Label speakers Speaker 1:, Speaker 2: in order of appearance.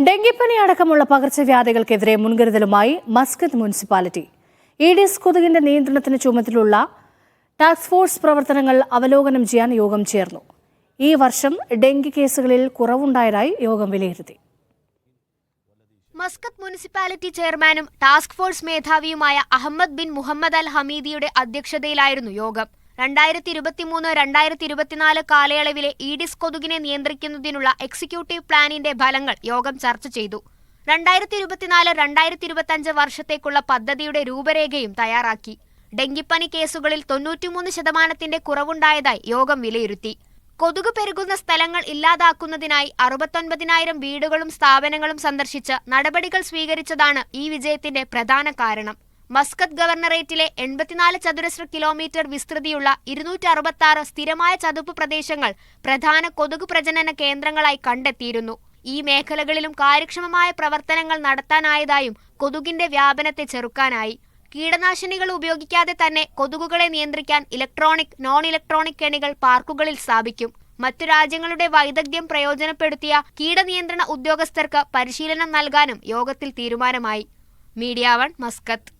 Speaker 1: ഡെങ്കിപ്പനി അടക്കമുള്ള പകർച്ചവ്യാധികൾക്കെതിരെ മുൻകരുതലുമായി Muscat municipality Aedes കൊതുകിന്റെ നിയന്ത്രണത്തിന് ചുമതലയുള്ള ടാസ്ക് ഫോഴ്സ് പ്രവർത്തനങ്ങൾ അവലോകനം ചെയ്യാൻ യോഗം ചേർന്നു. ഈ വർഷം ഡെങ്കി കേസുകളിൽ കുറവുണ്ടായതായി യോഗം വിലയിരുത്തി.
Speaker 2: മസ്കത്ത് മുനിസിപ്പാലിറ്റി ചെയർമാനും ടാസ്ക് ഫോഴ്സ് മേധാവിയുമായ അഹമ്മദ് ബിൻ മുഹമ്മദ് അൽ ഹമീദിയുടെ അധ്യക്ഷതയിലായിരുന്നു യോഗം. 2023-2024 കാലയളവിലെ ഈഡിസ് കൊതുകിനെ നിയന്ത്രിക്കുന്നതിനുള്ള എക്സിക്യൂട്ടീവ് പ്ലാനിന്റെ ഫലങ്ങൾ യോഗം ചർച്ച ചെയ്തു. 2024-2025 വർഷത്തേക്കുള്ള പദ്ധതിയുടെ രൂപരേഖയും തയ്യാറാക്കി. ഡെങ്കിപ്പനി കേസുകളിൽ 93% കുറവുണ്ടായതായി യോഗം വിലയിരുത്തി. കൊതുക് പെരുകുന്ന സ്ഥലങ്ങൾ ഇല്ലാതാക്കുന്നതിനായി 69,000 വീടുകളും സ്ഥാപനങ്ങളും സന്ദർശിച്ച് നടപടികൾ സ്വീകരിച്ചതാണ് ഈ വിജയത്തിന്റെ പ്രധാന കാരണം. മസ്കത്ത് ഗവർണറേറ്റിലെ 84 ചതുരശ്ര കിലോമീറ്റർ വിസ്തൃതിയുള്ള 266 സ്ഥിരമായ ചതുപ്പ് പ്രദേശങ്ങൾ പ്രധാന കൊതുക് പ്രജനന കേന്ദ്രങ്ങളായി കണ്ടെത്തിയിരുന്നു. ഈ മേഖലകളിലും കാര്യക്ഷമമായ പ്രവർത്തനങ്ങൾ നടത്താനായതായും കൊതുകിന്റെ വ്യാപനത്തെ ചെറുക്കാനായി. കീടനാശിനികൾ ഉപയോഗിക്കാതെ തന്നെ കൊതുകുകളെ നിയന്ത്രിക്കാൻ ഇലക്ട്രോണിക്, നോൺ ഇലക്ട്രോണിക് കെണികൾ പാർക്കുകളിൽ സ്ഥാപിക്കും. മറ്റു രാജ്യങ്ങളുടെ വൈദഗ്ധ്യം പ്രയോജനപ്പെടുത്തിയ കീടനിയന്ത്രണ ഉദ്യോഗസ്ഥർക്ക് പരിശീലനം നൽകാനും യോഗത്തിൽ തീരുമാനമായി. Media 1 Muscat.